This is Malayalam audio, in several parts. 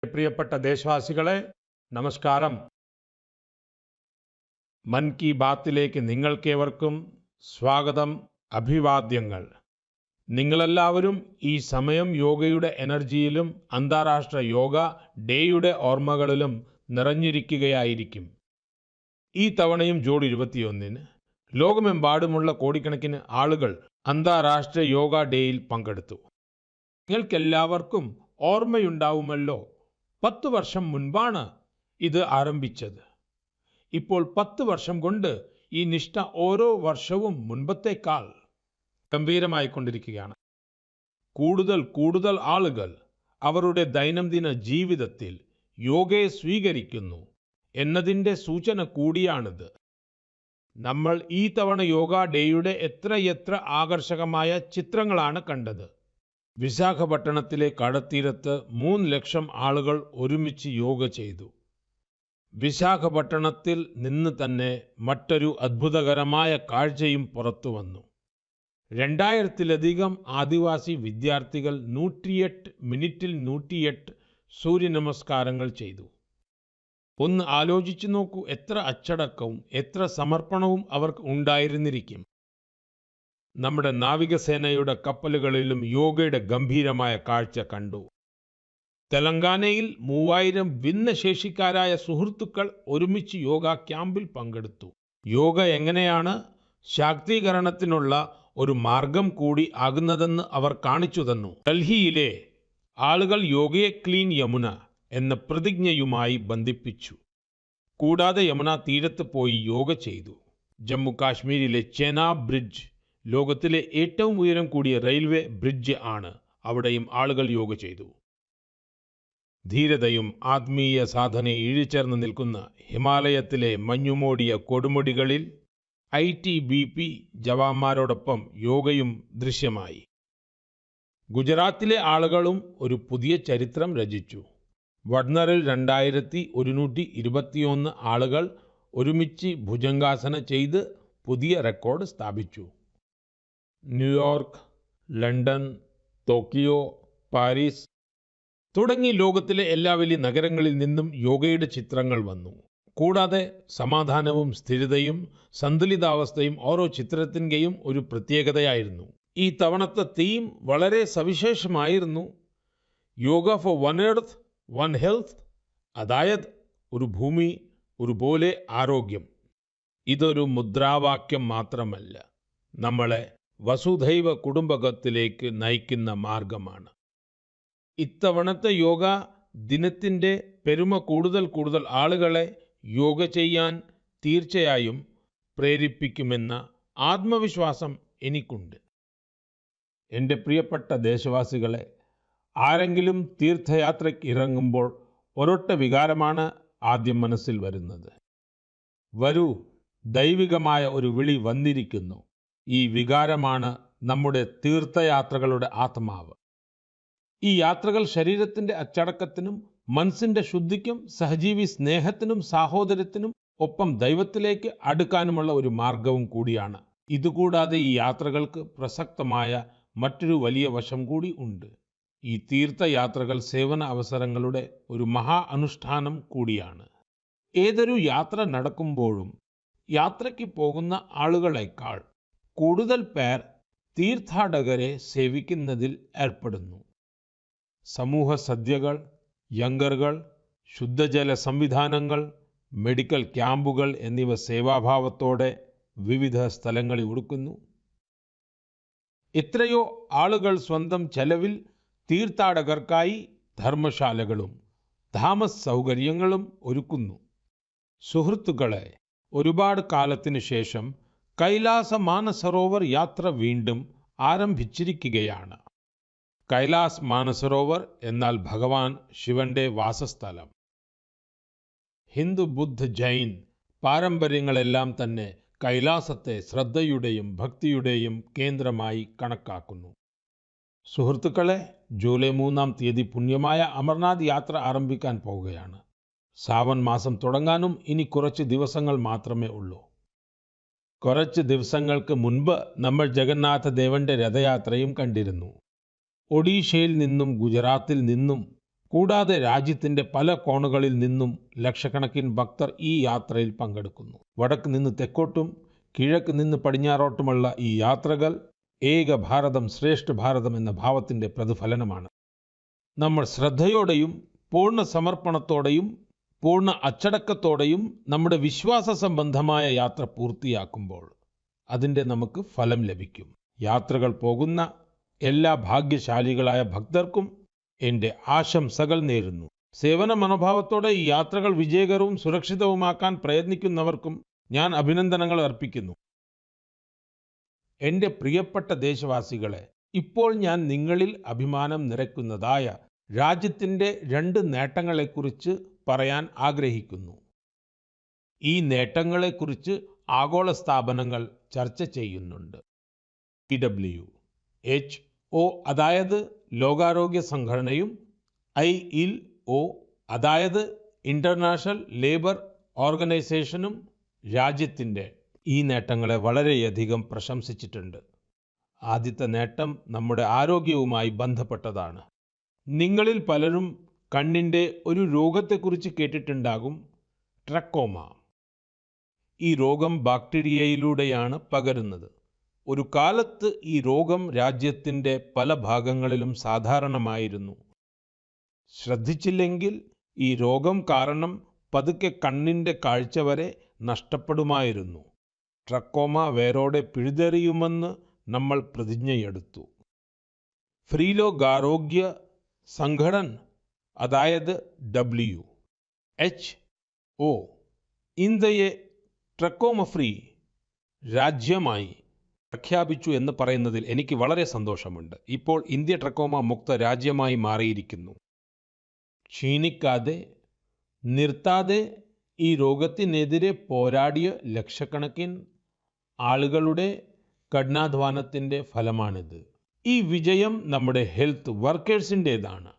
പ്രിയപ്പെട്ട ദേശവാസികളെ നമസ്കാരം. മൻ കി ബാത്തിലേക്ക് നിങ്ങൾക്കേവർക്കും സ്വാഗതം, അഭിവാദ്യങ്ങൾ. നിങ്ങളെല്ലാവരും ഈ സമയം യോഗയുടെ എനർജിയിലും അന്താരാഷ്ട്ര യോഗ ഡേയുടെ ഓർമ്മകളിലും നിറഞ്ഞിരിക്കുകയായിരിക്കും. ഈ തവണയും ജൂൺ 21-ന് ലോകമെമ്പാടുമുള്ള കോടിക്കണക്കിന് ആളുകൾ അന്താരാഷ്ട്ര യോഗ ഡേയിൽ പങ്കെടുത്തു. നിങ്ങൾക്കെല്ലാവർക്കും ഓർമ്മയുണ്ടാവുമല്ലോ, 10 വർഷം മുൻപാണ് ഇത് ആരംഭിച്ചത്. ഇപ്പോൾ 10 വർഷം കൊണ്ട് ഈ നിഷ്ഠ ഓരോ വർഷവും മുൻപത്തേക്കാൾ ഗംഭീരമായിക്കൊണ്ടിരിക്കുകയാണ്. കൂടുതൽ ആളുകൾ അവരുടെ ദൈനംദിന ജീവിതത്തിൽ യോഗയെ സ്വീകരിക്കുന്നു എന്നതിൻ്റെ സൂചന കൂടിയാണിത്. നമ്മൾ ഈ തവണ യോഗ ഡേയുടെ എത്രയെത്ര ആകർഷകമായ ചിത്രങ്ങളാണ് കണ്ടത്. വിശാഖപട്ടണത്തിലെ കടൽത്തീരത്ത് 3 ലക്ഷം ആളുകൾ ഒരുമിച്ച് യോഗ ചെയ്തു. വിശാഖപട്ടണത്തിൽ നിന്ന് തന്നെ മറ്റൊരു അത്ഭുതകരമായ കാഴ്ചയും പുറത്തു വന്നു. 2000-ലധികം ആദിവാസി വിദ്യാർത്ഥികൾ 108 മിനിറ്റിൽ 108 സൂര്യനമസ്കാരങ്ങൾ ചെയ്തു. ഒന്ന് ആലോചിച്ചു നോക്കൂ, എത്ര അച്ചടക്കവും എത്ര സമർപ്പണവും അവർക്ക് ഉണ്ടായിരുന്നിരിക്കും. നമ്മുടെ നാവികസേനയുടെ കപ്പലുകളിലും യോഗയുടെ ഗംഭീരമായ കാഴ്ച കണ്ടു. തെലങ്കാനയിൽ 3000 ഭിന്നശേഷിക്കാരായ സുഹൃത്തുക്കൾ ഒരുമിച്ച് യോഗ ക്യാമ്പിൽ പങ്കെടുത്തു. യോഗ എങ്ങനെയാണ് ശാക്തീകരണത്തിനുള്ള ഒരു മാർഗം കൂടി ആകുന്നതെന്ന് അവർ കാണിച്ചു തന്നു. ഡൽഹിയിലെ ആളുകൾ യോഗയെ ക്ലീൻ യമുന എന്ന പ്രതിജ്ഞയുമായി ബന്ധിപ്പിച്ചു. കൂടാതെ യമുന തീരത്ത് പോയി യോഗ ചെയ്തു. ജമ്മു കാശ്മീരിലെ ചെനാബ് ബ്രിഡ്ജ് ലോകത്തിലെ ഏറ്റവും ഉയരം കൂടിയ റെയിൽവേ ബ്രിഡ്ജ് ആണ്. അവിടെയും ആളുകൾ യോഗ ചെയ്തു. ധീരതയും ആത്മീയ സാധനയും ഇഴചേർന്ന് നിൽക്കുന്ന ഹിമാലയത്തിലെ മഞ്ഞുമൂടിയ കൊടുമുടികളിൽ ITBP ജവാന്മാരോടൊപ്പം യോഗയും ദൃശ്യമായി. ഗുജറാത്തിലെ ആളുകളും ഒരു പുതിയ ചരിത്രം രചിച്ചു. വഡ്നറിൽ 2121 ആളുകൾ ഒരുമിച്ച് ഭുജംഗാസന ചെയ്ത് പുതിയ റെക്കോർഡ് സ്ഥാപിച്ചു. ന്യൂയോർക്ക്, ലണ്ടൻ, ടോക്കിയോ, പാരീസ് തുടങ്ങി ലോകത്തിലെ എല്ലാ വലിയ നഗരങ്ങളിൽ നിന്നും യോഗയുടെ ചിത്രങ്ങൾ വന്നു. കൂടാതെ സമാധാനവും സ്ഥിരതയും സന്തുലിതാവസ്ഥയും ഓരോ ചിത്രത്തിൻ്റെയും ഒരു പ്രത്യേകതയായിരുന്നു. ഈ തവണത്തെ തീം വളരെ സവിശേഷമായിരുന്നു. Yoga for one earth one health, അതായത് ഒരു ഭൂമി ഒരുപോലെ ആരോഗ്യം. ഇതൊരു മുദ്രാവാക്യം മാത്രമല്ല, നമ്മളെ വസുധൈവ കുടുംബകത്തിലേക്ക് നയിക്കുന്ന മാർഗമാണ്. ഇത്തവണത്തെ യോഗ ദിനത്തിൻ്റെ പെരുമ കൂടുതൽ ആളുകളെ യോഗ ചെയ്യാൻ തീർച്ചയായും പ്രേരിപ്പിക്കുമെന്ന ആത്മവിശ്വാസം എനിക്കുണ്ട്. എൻ്റെ പ്രിയപ്പെട്ട ദേശവാസികളെ, ആരെങ്കിലും തീർത്ഥയാത്രയ്ക്ക് ഇറങ്ങുമ്പോൾ ഒരൊറ്റ വികാരമാണ് ആദ്യം മനസ്സിൽ വരുന്നത്. വരൂ, ദൈവികമായ ഒരു വിളി വന്നിരിക്കുന്നു. ഈ വികാരമാണ് നമ്മുടെ തീർത്ഥയാത്രകളുടെ ആത്മാവ്. ഈ യാത്രകൾ ശരീരത്തിൻ്റെ അച്ചടക്കത്തിനും മനസ്സിൻ്റെ ശുദ്ധിക്കും സഹജീവി സ്നേഹത്തിനും സാഹോദര്യത്തിനും ഒപ്പം ദൈവത്തിലേക്ക് അടുക്കാനുമുള്ള ഒരു മാർഗവും കൂടിയാണ്. ഇതുകൂടാതെ ഈ യാത്രകൾക്ക് പ്രസക്തമായ മറ്റൊരു വലിയ വശം കൂടി ഉണ്ട്. ഈ തീർത്ഥയാത്രകൾ സേവന അവസരങ്ങളുടെ ഒരു മഹാ അനുഷ്ഠാനം കൂടിയാണ്. ഏതൊരു യാത്ര നടക്കുമ്പോഴും യാത്രയ്ക്ക് പോകുന്ന ആളുകളെക്കാൾ കൂടുതൽ പേർ തീർത്ഥാടകരെ സേവിക്കുന്നതിൽ ഏർപ്പെടുന്നു. സമൂഹ സദ്യകൾ, യംഗറുകൾ, ശുദ്ധജല സംവിധാനങ്ങൾ, മെഡിക്കൽ ക്യാമ്പുകൾ എന്നിവ സേവാഭാവത്തോടെ വിവിധ സ്ഥലങ്ങളിൽ ഒരുക്കുന്നു. എത്രയോ ആളുകൾ സ്വന്തം ചെലവിൽ തീർത്ഥാടകർക്കായി ധർമ്മശാലകളും താമസ സൗകര്യങ്ങളും ഒരുക്കുന്നു. സുഹൃത്തുക്കളെ, ഒരുപാട് കാലത്തിനു ശേഷം കൈലാസ മാനസരോവർ യാത്ര വീണ്ടും ആരംഭിച്ചിരിക്കുകയാണ്. കൈലാസ് മാനസരോവർ എന്നാൽ ഭഗവാൻ ശിവന്റെ വാസസ്ഥലം. ഹിന്ദു, ബുദ്ധ, ജൈൻ പാരമ്പര്യങ്ങളെല്ലാം തന്നെ കൈലാസത്തെ ശ്രദ്ധയുടെയും ഭക്തിയുടെയും കേന്ദ്രമായി കണക്കാക്കുന്നു. സുഹൃത്തുക്കളെ, ജൂലൈ 3-ാം തീയതി പുണ്യമായ അമർനാഥ് യാത്ര ആരംഭിക്കാൻ പോവുകയാണ്. സാവൻ മാസം തുടങ്ങാനും ഇനി കുറച്ച് ദിവസങ്ങൾ മാത്രമേ ഉള്ളൂ. കുറച്ച് ദിവസങ്ങൾക്ക് മുൻപ് നമ്മൾ ജഗന്നാഥ ദേവന്റെ രഥയാത്രയും കണ്ടിരുന്നു. ഒഡീഷയിൽ നിന്നും ഗുജറാത്തിൽ നിന്നും കൂടാതെ രാജ്യത്തിൻ്റെ പല കോണുകളിൽ നിന്നും ലക്ഷക്കണക്കിന് ഭക്തർ ഈ യാത്രയിൽ പങ്കെടുക്കുന്നു. വടക്ക് നിന്ന് തെക്കോട്ടും കിഴക്ക് നിന്ന് പടിഞ്ഞാറോട്ടുമുള്ള ഈ യാത്രകൾ ഏക ഭാരതം ശ്രേഷ്ഠ ഭാരതം എന്ന ഭാവത്തിൻ്റെ പ്രതിഫലനമാണ്. നമ്മൾ ശ്രദ്ധയോടെയും പൂർണ്ണ സമർപ്പണത്തോടെയും പൂർണ്ണ അച്ചടക്കത്തോടെയും നമ്മുടെ വിശ്വാസ സംബന്ധമായ യാത്ര പൂർത്തിയാക്കുമ്പോൾ അതിൻ്റെ നമുക്ക് ഫലം ലഭിക്കും. യാത്രകൾ പോകുന്ന എല്ലാ ഭാഗ്യശാലികളായ ഭക്തർക്കും എൻ്റെ ആശംസകൾ നേരുന്നു. സേവന മനോഭാവത്തോടെ ഈ യാത്രകൾ വിജയകരവും സുരക്ഷിതവുമാക്കാൻ പ്രയത്നിക്കുന്നവർക്കും ഞാൻ അഭിനന്ദനങ്ങൾ അർപ്പിക്കുന്നു. എൻ്റെ പ്രിയപ്പെട്ട ദേശവാസികളെ, ഇപ്പോൾ ഞാൻ നിങ്ങളിൽ അഭിമാനം നിറയ്ക്കുന്നതായ രാജ്യത്തിൻ്റെ 2 നേട്ടങ്ങളെക്കുറിച്ച് പറയാൻ ആഗ്രഹിക്കുന്നു. ഈ നേട്ടങ്ങളെക്കുറിച്ച് ആഗോള സ്ഥാപനങ്ങൾ ചർച്ച ചെയ്യുന്നുണ്ട്. WHO അതായത് ലോകാരോഗ്യ സംഘടനയും ILO അതായത് ഇന്റർനാഷണൽ ലേബർ ഓർഗനൈസേഷനും രാജ്യത്തിൻ്റെ ഈ നേട്ടങ്ങളെ വളരെയധികം പ്രശംസിച്ചിട്ടുണ്ട്. ആദ്യത്തെ നേട്ടം നമ്മുടെ ആരോഗ്യവുമായി ബന്ധപ്പെട്ടതാണ്. നിങ്ങളിൽ പലരും കണ്ണിൻ്റെ ഒരു രോഗത്തെക്കുറിച്ച് കേട്ടിട്ടുണ്ടാകും, ട്രക്കോമ. ഈ രോഗം ബാക്ടീരിയയിലൂടെയാണ് പകരുന്നത്. ഒരു കാലത്ത് ഈ രോഗം രാജ്യത്തിൻ്റെ പല ഭാഗങ്ങളിലും സാധാരണമായിരുന്നു. ശ്രദ്ധിച്ചില്ലെങ്കിൽ ഈ രോഗം കാരണം പതുക്കെ കണ്ണിൻ്റെ കാഴ്ച വരെ നഷ്ടപ്പെടുമായിരുന്നു. ട്രക്കോമ വേരോടെ പിഴുതെറിയുമെന്ന് നമ്മൾ പ്രതിജ്ഞയെടുത്തു. ലോകാരോഗ്യ സംഘടന അതായത് WHO ഇന്ത്യയെ ട്രക്കോമ ഫ്രീ രാജ്യമായി പ്രഖ്യാപിച്ചു എന്ന് പറയുന്നതിൽ എനിക്ക് വളരെ സന്തോഷമുണ്ട്. ഇപ്പോൾ ഇന്ത്യ ട്രക്കോമ മുക്ത രാജ്യമായി മാറിയിരിക്കുന്നു. ക്ഷീണിക്കാതെ നിർത്താതെ ഈ രോഗത്തിനെതിരെ പോരാടിയ ലക്ഷക്കണക്കിന് ആളുകളുടെ കഠിനാധ്വാനത്തിൻ്റെ ഫലമാണിത്. ഈ വിജയം നമ്മുടെ ഹെൽത്ത് വർക്കേഴ്സിൻ്റേതാണ്.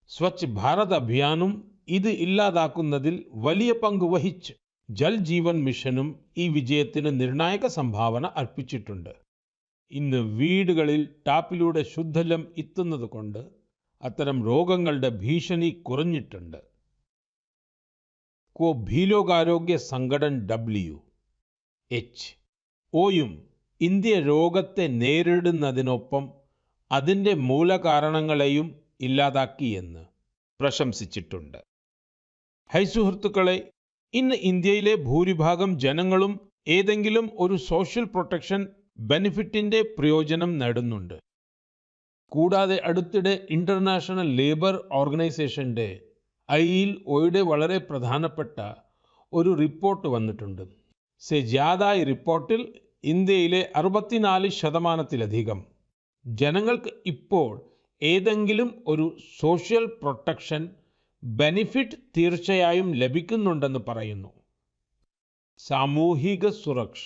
സ്വച്ഛ് ഭാരത് അഭിയാനും ഇത് ഇല്ലാതാക്കുന്നതിൽ വലിയ പങ്ക് വഹിച്ച് ജൽ ജീവൻ മിഷനും ഈ വിജയത്തിന് നിർണായക സംഭാവന അർപ്പിച്ചിട്ടുണ്ട്. ഇന്ന് വീടുകളിൽ ടാപ്പിലൂടെ ശുദ്ധജലം എത്തുന്നത് കൊണ്ട് അത്തരം രോഗങ്ങളുടെ ഭീഷണി കുറഞ്ഞിട്ടുണ്ട്. ലോകാരോഗ്യ സംഘടന WHO ഇന്ത്യ രോഗത്തെ നേരിടുന്നതിനൊപ്പം അതിൻ്റെ മൂലകാരണങ്ങളെയും ഇല്ലാതാക്കിയെന്ന് പ്രശംസിച്ചിട്ടുണ്ട്. ഹൈ സുഹൃത്തുക്കളെ, ഇന്ന് ഇന്ത്യയിലെ ഭൂരിഭാഗം ജനങ്ങളും ഏതെങ്കിലും ഒരു സോഷ്യൽ പ്രൊട്ടക്ഷൻ ബെനിഫിറ്റിൻ്റെ പ്രയോജനം നേടുന്നുണ്ട്. കൂടാതെ അടുത്തിടെ ഇന്റർനാഷണൽ ലേബർ ഓർഗനൈസേഷൻ്റെ ILOയുടെ വളരെ പ്രധാനപ്പെട്ട ഒരു റിപ്പോർട്ട് വന്നിട്ടുണ്ട്. ഈ റിപ്പോർട്ടിൽ ഇന്ത്യയിലെ 64% ജനങ്ങൾക്ക് ഇപ്പോൾ ഏതെങ്കിലും ഒരു സോഷ്യൽ പ്രൊട്ടക്ഷൻ ബെനിഫിറ്റ് തീർച്ചയായും ലഭിക്കുന്നുണ്ടെന്ന് പറയുന്നു. സാമൂഹിക സുരക്ഷ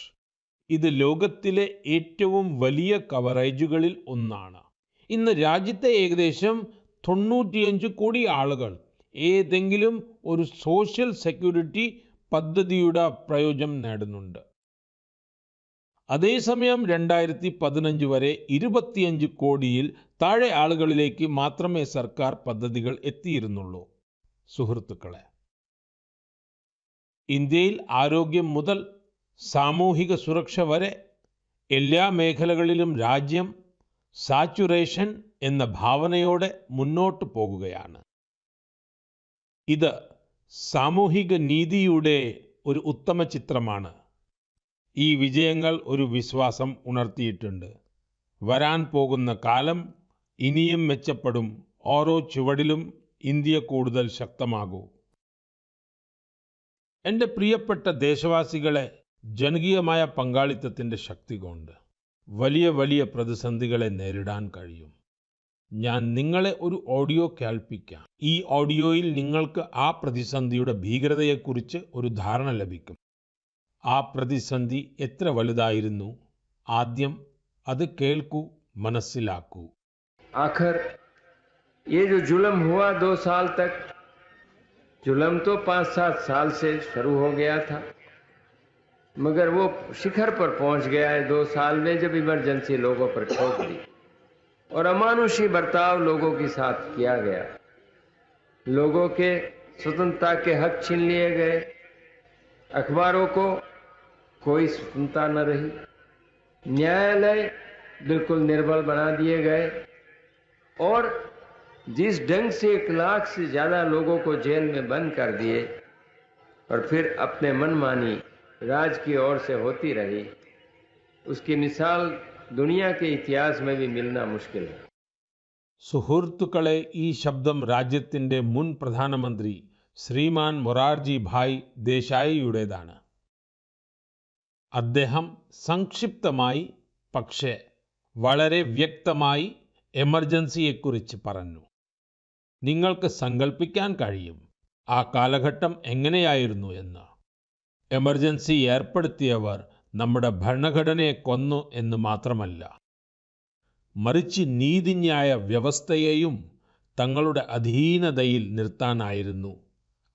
ഇത് ലോകത്തിലെ ഏറ്റവും വലിയ കവറേജുകളിൽ ഒന്നാണ്. ഇന്ന് രാജ്യത്തെ ഏകദേശം 95 കോടി ആളുകൾ ഏതെങ്കിലും ഒരു സോഷ്യൽ സെക്യൂരിറ്റി പദ്ധതിയുടെ പ്രയോജനം നേടുന്നുണ്ട്. അതേസമയം 2015 വരെ 25 കോടിയിൽ താഴെ ആളുകളിലേക്ക് മാത്രമേ സർക്കാർ പദ്ധതികൾ എത്തിയിരുന്നുള്ളൂ. സുഹൃത്തുക്കളെ, ഇന്ത്യയിൽ ആരോഗ്യം മുതൽ സാമൂഹിക സുരക്ഷ വരെ എല്ലാ മേഖലകളിലും രാജ്യം സാച്ചുറേഷൻ എന്ന ഭാവനയോടെ മുന്നോട്ട് പോകുകയാണ്. ഇത് സാമൂഹിക നീതിയുടെ ഒരു ഉത്തമ ചിത്രമാണ്. ഈ വിജയങ്ങൾ ഒരു വിശ്വാസം ഉണർത്തിയിട്ടുണ്ട്. വരാൻ പോകുന്ന കാലം ഇനിയും മെച്ചപ്പെടും. ഓരോ ചുവടിലും ഇന്ത്യ കൂടുതൽ ശക്തമാകൂ. എൻ്റെ പ്രിയപ്പെട്ട ദേശവാസികളെ, ജനകീയമായ പങ്കാളിത്തത്തിൻ്റെ ശക്തി കൊണ്ട് വലിയ വലിയ പ്രതിസന്ധികളെ നേരിടാൻ കഴിയും. ഞാൻ നിങ്ങളെ ഒരു ഓഡിയോ കേൾപ്പിക്കാം. ഈ ഓഡിയോയിൽ നിങ്ങൾക്ക് ആ പ്രതിസന്ധിയുടെ ഭീകരതയെക്കുറിച്ച് ഒരു ധാരണ ലഭിക്കും. ആ പ്രതിസന്ധി എത്ര വലുതായിരുന്നു? ആദ്യം അത് കേൾക്കൂ, മനസ്സിലാക്കൂ. आखिर ये जो जुल्म हुआ 2 साल तक, जुल्म तो 5-7 साल से शुरू हो गया था, मगर वो शिखर पर पहुंच गया है 2 साल में, जब इमरजेंसी लोगों पर ठोक दी और अमानुषी बर्ताव लोगों के साथ किया गया। लोगों के स्वतंत्रता के हक छीन लिए गए, अखबारों को कोई स्वतंत्रता न रही, न्यायालय बिल्कुल निर्बल बना दिए गए और जिस ढंग से 1 लाख से ज्यादा लोगों को जेल में बंद कर दिए और फिर अपने मनमानी राज की ओर से होती रही, उसकी मिसाल दुनिया के इतिहास में भी मिलना मुश्किल है. സുഹൃത്തുക്കളെ, ഈ ശബ്ദം രാജ്യത്തിൻ്റെ മുൻ പ്രധാനമന്ത്രി ശ്രീമാൻ മൊറാർജി ഭായ് ദേശായിയുടേതാണ്. അദ്ദേഹം സംക്ഷിപ്തമായി പക്ഷേ വളരെ വ്യക്തമായി എമർജൻസിയെക്കുറിച്ച് പറഞ്ഞു. നിങ്ങൾക്ക് സങ്കല്പിക്കാൻ കഴിയും ആ കാലഘട്ടം എങ്ങനെയായിരുന്നു എന്ന്. എമർജൻസി ഏർപ്പെടുത്തിയവർ നമ്മുടെ ഭരണഘടനയെ കൊന്നു എന്ന് മാത്രമല്ല, മറിച്ച് നീതിന്യായ വ്യവസ്ഥയെയും തങ്ങളുടെ അധീനതയിൽ നിർത്താനായിരുന്നു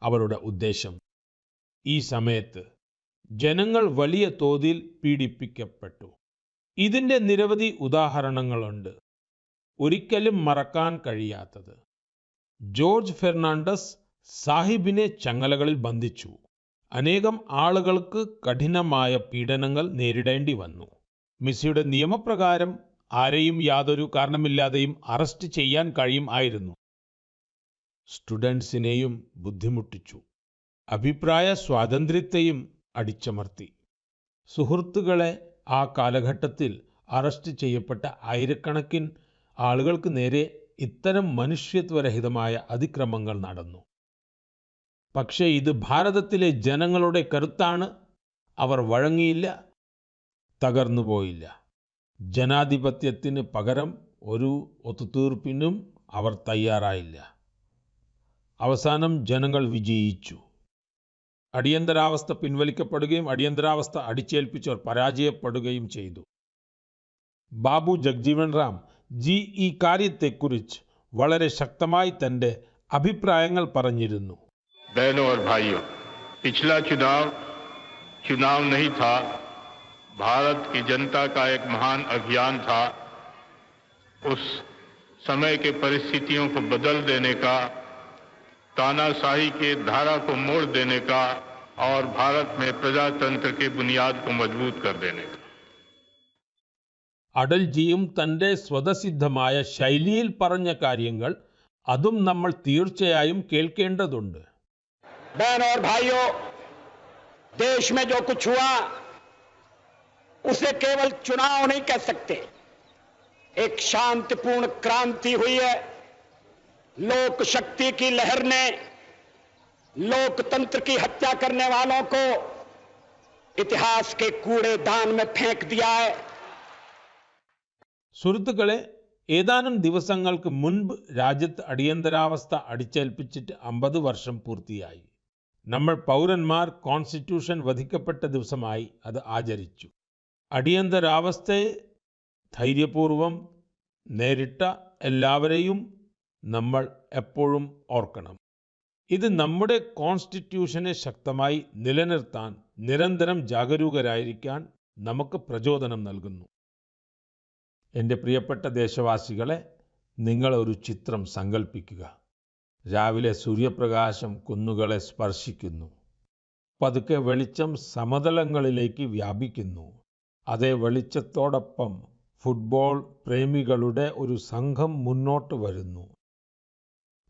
അവരുടെ ഉദ്ദേശം. ഈ സമയത്ത് ജനങ്ങൾ വലിയ തോതിൽ പീഡിപ്പിക്കപ്പെട്ടു. ഇതിൻ്റെ നിരവധി ഉദാഹരണങ്ങളുണ്ട്. ഒരിക്കലും മറക്കാൻ കഴിയാത്തത്, ജോർജ് ഫെർണാണ്ടസ് സാഹിബിനെ ചങ്ങലകളിൽ ബന്ധിച്ചു. അനേകം ആളുകൾക്ക് കഠിനമായ പീഡനങ്ങൾ നേരിടേണ്ടി വന്നു. മിസിയുടെ നിയമപ്രകാരം ആരെയും യാതൊരു കാരണമില്ലാതെയും അറസ്റ്റ് ചെയ്യാൻ കഴിയും ആയിരുന്നു. സ്റ്റുഡൻസിനെയും ബുദ്ധിമുട്ടിച്ചു. അഭിപ്രായ സ്വാതന്ത്ര്യത്തെയും അടിച്ചമർത്തി. സുഹൃത്തുക്കളെ, ആ കാലഘട്ടത്തിൽ അറസ്റ്റ് ചെയ്യപ്പെട്ട ആയിരക്കണക്കിന് ആളുകൾക്ക് നേരെ ഇത്തരം മനുഷ്യത്വരഹിതമായ അതിക്രമങ്ങൾ നടന്നു. പക്ഷേ ഇത് ഭാരതത്തിലെ ജനങ്ങളുടെ കരുത്താണ്. അവർ വഴങ്ങിയില്ല, തകർന്നുപോയില്ല. ജനാധിപത്യത്തിന് പകരം ഒരു ഒത്തുതീർപ്പിനും അവർ തയ്യാറായില്ല. അവസാനം ജനങ്ങൾ വിജയിച്ചു. അടിയന്തരാവസ്ഥ പിൻവലിക്കപ്പെടുകയും അടിയന്തരാവസ്ഥ അടിച്ചേൽപ്പിച്ചവർ പരാജയപ്പെടുകയും ചെയ്തു. ബാബു ജഗ്ജീവൻ റാം ജി ഈ കാര്യത്തെക്കുറിച്ച് വളരെ ശക്തമായി തൻ്റെ അഭിപ്രായങ്ങൾ പറഞ്ഞിരുന്നു. बहनों और भाइयों, पिछला चुनाव नहीं था, भारत की जनता का एक महान अभियान था. उस समय के परिस्थितियों को बदल देने का, तानाशाही के धारा को मोड़ देने का और भारत में प्रजातंत्र की बुनियाद को मजबूत कर देने का. അടൽജിയും തൻ്റെ സ്വതസിദ്ധമായ ശൈലിയിൽ പറഞ്ഞ കാര്യങ്ങൾ അതും നമ്മൾ തീർച്ചയായും കേൾക്കേണ്ടതുണ്ട്. बहनों और भाइयों, देश में जो कुछ हुआ उसे केवल चुनाव नहीं कह सकते. एक शांतिपूर्ण क्रांति हुई है. लोक शक्ति की लहर ने लोकतंत्र की हत्या करने वालों को इतिहास के कूड़ेदान में फेंक दिया है. സുഹൃത്തുക്കളെ, ഏതാനും ദിവസങ്ങൾക്ക് മുൻപ് രാജ്യത്ത് അടിയന്തരാവസ്ഥ അടിച്ചേൽപ്പിച്ചിട്ട് 50 വർഷം പൂർത്തിയായി. നമ്മൾ പൗരന്മാർ കോൺസ്റ്റിറ്റ്യൂഷൻ വധിക്കപ്പെട്ട ദിവസമായി അത് ആചരിച്ചു. അടിയന്തരാവസ്ഥയെ ധൈര്യപൂർവം നേരിട്ട എല്ലാവരെയും നമ്മൾ എപ്പോഴും ഓർക്കണം. ഇത് നമ്മുടെ കോൺസ്റ്റിറ്റ്യൂഷനെ ശക്തമായി നിലനിർത്താൻ നിരന്തരം ജാഗരൂകരായിരിക്കാൻ നമുക്ക് പ്രചോദനം നൽകുന്നു. എൻ്റെ പ്രിയപ്പെട്ട ദേശവാസികളെ, നിങ്ങളൊരു ചിത്രം സങ്കല്പിക്കുക. രാവിലെ സൂര്യപ്രകാശം കുന്നുകളെ സ്പർശിക്കുന്നു. പതുക്കെ വെളിച്ചം സമതലങ്ങളിലേക്ക് വ്യാപിക്കുന്നു. അതേ വെളിച്ചത്തോടൊപ്പം ഫുട്ബോൾ പ്രേമികളുടെ ഒരു സംഘം മുന്നോട്ട് വരുന്നു.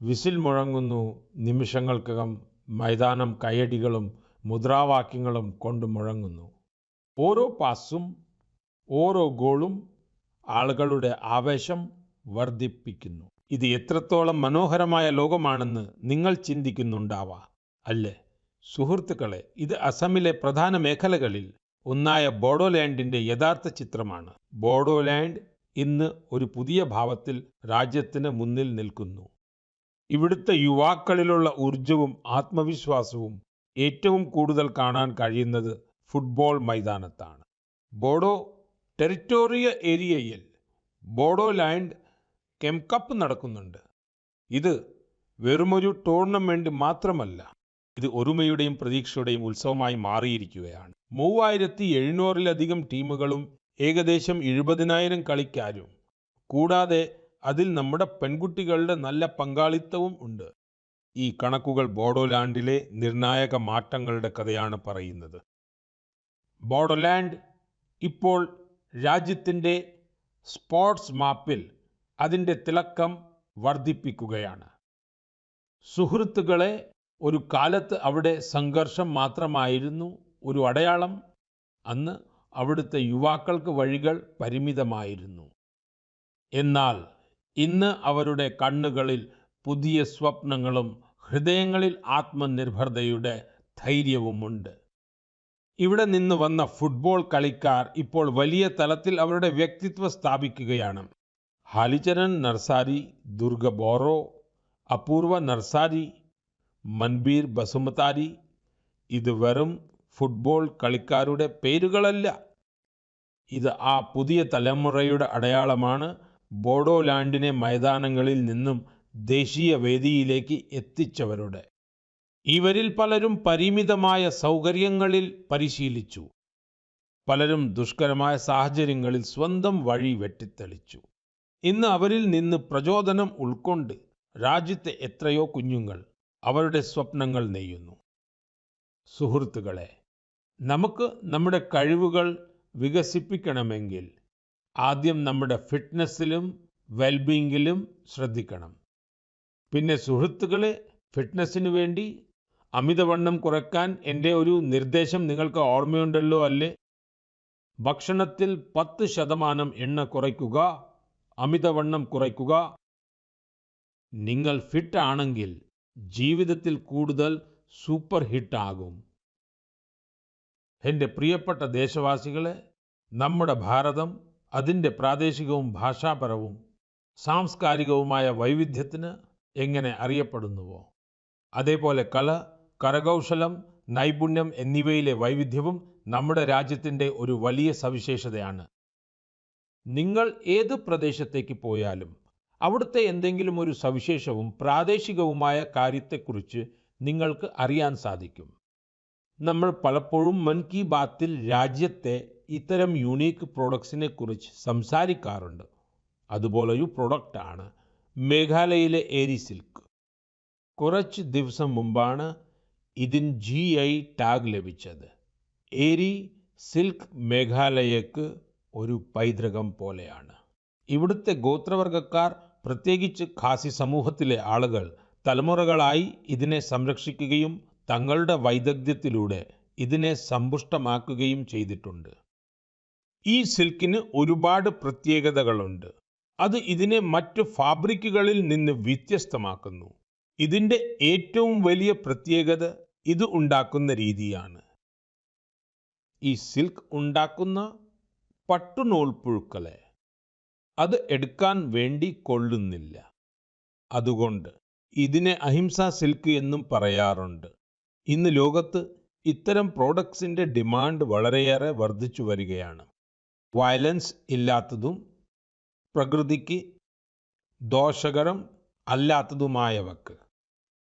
വിസിൽ മുഴങ്ങുന്നു. നിമിഷങ്ങൾക്കകം മൈതാനം കയ്യടികളും മുദ്രാവാക്യങ്ങളും കൊണ്ട് മുഴങ്ങുന്നു. ഓരോ പാസും ഓരോ ഗോളും ആളുകളുടെ ആവേശം വർദ്ധിപ്പിക്കുന്നു. ഇത് എത്രത്തോളം മനോഹരമായ ലോകമാണെന്ന് നിങ്ങൾ ചിന്തിക്കുന്നുണ്ടാവാം, അല്ലേ? സുഹൃത്തുക്കളെ, ഇത് അസമിലെ പ്രധാന മേഖലകളിൽ ഒന്നായ ബോഡോലാൻഡിൻ്റെ യഥാർത്ഥ ചിത്രമാണ്. ബോഡോലാൻഡ് ഇന്ന് ഒരു പുതിയ ഭാവത്തിൽ രാജ്യത്തിന് മുന്നിൽ നിൽക്കുന്നു. ഇവിടുത്തെ യുവാക്കളിലുള്ള ഊർജവും ആത്മവിശ്വാസവും ഏറ്റവും കൂടുതൽ കാണാൻ കഴിയുന്നത് ഫുട്ബോൾ മൈതാനത്താണ്. ബോഡോ ടെറിറ്റോറിയൽ ഏരിയയിൽ ബോഡോലാൻഡ് കെംകപ്പ് നടക്കുന്നുണ്ട്. ഇത് വെറുമൊരു ടൂർണമെന്റ് മാത്രമല്ല, ഇത് ഒരുമയുടെയും പ്രതീക്ഷയുടെയും ഉത്സവമായി മാറിയിരിക്കുകയാണ്. 3700-ലധികം ടീമുകളും ഏകദേശം 70,000 കളിക്കാരും, കൂടാതെ അതിൽ നമ്മുടെ പെൺകുട്ടികളുടെ നല്ല പങ്കാളിത്തവും ഉണ്ട്. ഈ കണക്കുകൾ ബോഡോലാൻഡിലെ നിർണായക മാറ്റങ്ങളുടെ കഥയാണ് പറയുന്നത്. ബോഡോലാൻഡ് ഇപ്പോൾ രാജ്യത്തിൻ്റെ സ്പോർട്സ് മാപ്പിൽ അതിൻ്റെ തിളക്കം വർദ്ധിപ്പിക്കുകയാണ്. സുഹൃത്തുക്കളെ, ഒരു കാലത്ത് അവിടെ സംഘർഷം മാത്രമായിരുന്നു ഒരു അടയാളം. അന്ന് അവിടുത്തെ യുവാക്കൾക്ക് വഴികൾ പരിമിതമായിരുന്നു. എന്നാൽ ഇന്ന് അവരുടെ കണ്ണുകളിൽ പുതിയ സ്വപ്നങ്ങളും ഹൃദയങ്ങളിൽ ആത്മനിർഭരതയുടെ ധൈര്യവുമുണ്ട്. ഇവിടെ നിന്ന് വന്ന ഫുട്ബോൾ കളിക്കാർ ഇപ്പോൾ വലിയ തലത്തിൽ അവരുടെ വ്യക്തിത്വം സ്ഥാപിക്കുകയാണ്. ഹാലിചരൺ നർസാരി, ദുർഗ ബോറോ, അപൂർവ നർസാരി, മൻബീർ ബസുമതാരി ഇത് വെറും ഫുട്ബോൾ കളിക്കാരുടെ പേരുകളല്ല. ഇത് ആ പുതിയ തലമുറയുടെ അടയാളമാണ്. ബോഡോലാൻഡിനെ മൈതാനങ്ങളിൽ നിന്നും ദേശീയ വേദിയിലേക്ക് എത്തിച്ചവരുടെ. ഇവരിൽ പലരും പരിമിതമായ സൗകര്യങ്ങളിൽ പരിശീലിച്ചു. പലരും ദുഷ്കരമായ സാഹചര്യങ്ങളിൽ സ്വന്തം വഴി വെട്ടിത്തെളിച്ചു. ഇന്ന് അവരിൽ നിന്ന് പ്രചോദനം ഉൾക്കൊണ്ട് രാജ്യത്തെ എത്രയോ കുഞ്ഞുങ്ങൾ അവരുടെ സ്വപ്നങ്ങൾ നെയ്യുന്നു. സുഹൃത്തുക്കളെ, നമുക്ക് നമ്മുടെ കഴിവുകൾ വികസിപ്പിക്കണമെങ്കിൽ ആദ്യം നമ്മുടെ ഫിറ്റ്നസ്സിലും വെൽബീയിങ്ങിലും ശ്രദ്ധിക്കണം. പിന്നെ സുഹൃത്തുക്കളെ, ഫിറ്റ്നസ്സിന് വേണ്ടി അമിതവണ്ണം കുറയ്ക്കാൻ എൻ്റെ ഒരു നിർദ്ദേശം നിങ്ങൾക്ക് ഓർമ്മയുണ്ടല്ലോ അല്ലേ? ഭക്ഷണത്തിൽ 10% എണ്ണ കുറയ്ക്കുക, അമിതവണ്ണം കുറയ്ക്കുക. നിങ്ങൾ ഫിറ്റ് ആണെങ്കിൽ ജീവിതത്തിൽ കൂടുതൽ സൂപ്പർ ഹിറ്റ് ആകും. എൻ്റെ പ്രിയപ്പെട്ട ദേശവാസികളെ, നമ്മുടെ ഭാരതം അതിൻ്റെ പ്രാദേശികവും ഭാഷാപരവും സാംസ്കാരികവുമായ വൈവിധ്യത്തിന് എങ്ങനെ അറിയപ്പെടുന്നുവോ, അതേപോലെ കല, കരകൗശലം, നൈപുണ്യം എന്നിവയിലെ വൈവിധ്യവും നമ്മുടെ രാജ്യത്തിൻ്റെ ഒരു വലിയ സവിശേഷതയാണ്. നിങ്ങൾ ഏത് പ്രദേശത്തേക്ക് പോയാലും അവിടുത്തെ എന്തെങ്കിലും ഒരു സവിശേഷവും പ്രാദേശികവുമായ കാര്യത്തെക്കുറിച്ച് നിങ്ങൾക്ക് അറിയാൻ സാധിക്കും. നമ്മൾ പലപ്പോഴും മൻ കി ബാത്തിൽ രാജ്യത്തെ ഇത്തരം യൂണീക്ക് പ്രോഡക്ട്സിനെ കുറിച്ച് സംസാരിക്കാറുണ്ട്. അതുപോലൊരു പ്രൊഡക്റ്റാണ് മേഘാലയയിലെ ഏരി സിൽക്ക്. കുറച്ച് ദിവസം മുമ്പാണ് ഇതിന് GI ടാഗ് ലഭിച്ചത്. ഏരി സിൽക്ക് മേഘാലയക്ക് ഒരു പൈതൃകം പോലെയാണ്. ഇവിടുത്തെ ഗോത്രവർഗക്കാർ, പ്രത്യേകിച്ച് ഖാസി സമൂഹത്തിലെ ആളുകൾ തലമുറകളായി ഇതിനെ സംരക്ഷിക്കുകയും തങ്ങളുടെ വൈദഗ്ധ്യത്തിലൂടെ ഇതിനെ സമ്പുഷ്ടമാക്കുകയും ചെയ്തിട്ടുണ്ട്. ഈ സിൽക്കിന് ഒരുപാട് പ്രത്യേകതകളുണ്ട്. അത് ഇതിനെ മറ്റ് ഫാബ്രിക്കുകളിൽ നിന്ന് വ്യത്യസ്തമാക്കുന്നു. ഇതിൻ്റെ ഏറ്റവും വലിയ പ്രത്യേകത ഇത് ഉണ്ടാക്കുന്ന രീതിയാണ്. ഈ സിൽക്ക് ഉണ്ടാക്കുന്ന പട്ടുനൂൽപ്പുഴുക്കളെ അത് എടുക്കാൻ വേണ്ടി കൊള്ളുന്നില്ല. അതുകൊണ്ട് ഇതിനെ അഹിംസ സിൽക്ക് എന്നും പറയാറുണ്ട്. ഇന്ന് ലോകത്ത് ഇത്തരം പ്രോഡക്ട്സിൻ്റെ ഡിമാൻഡ് വളരെയേറെ വർദ്ധിച്ചു വരികയാണ്. വയലൻസ് ഇല്ലാത്തതും പ്രകൃതിക്ക് ദോഷകരം അല്ലാത്തതുമായവക്ക്.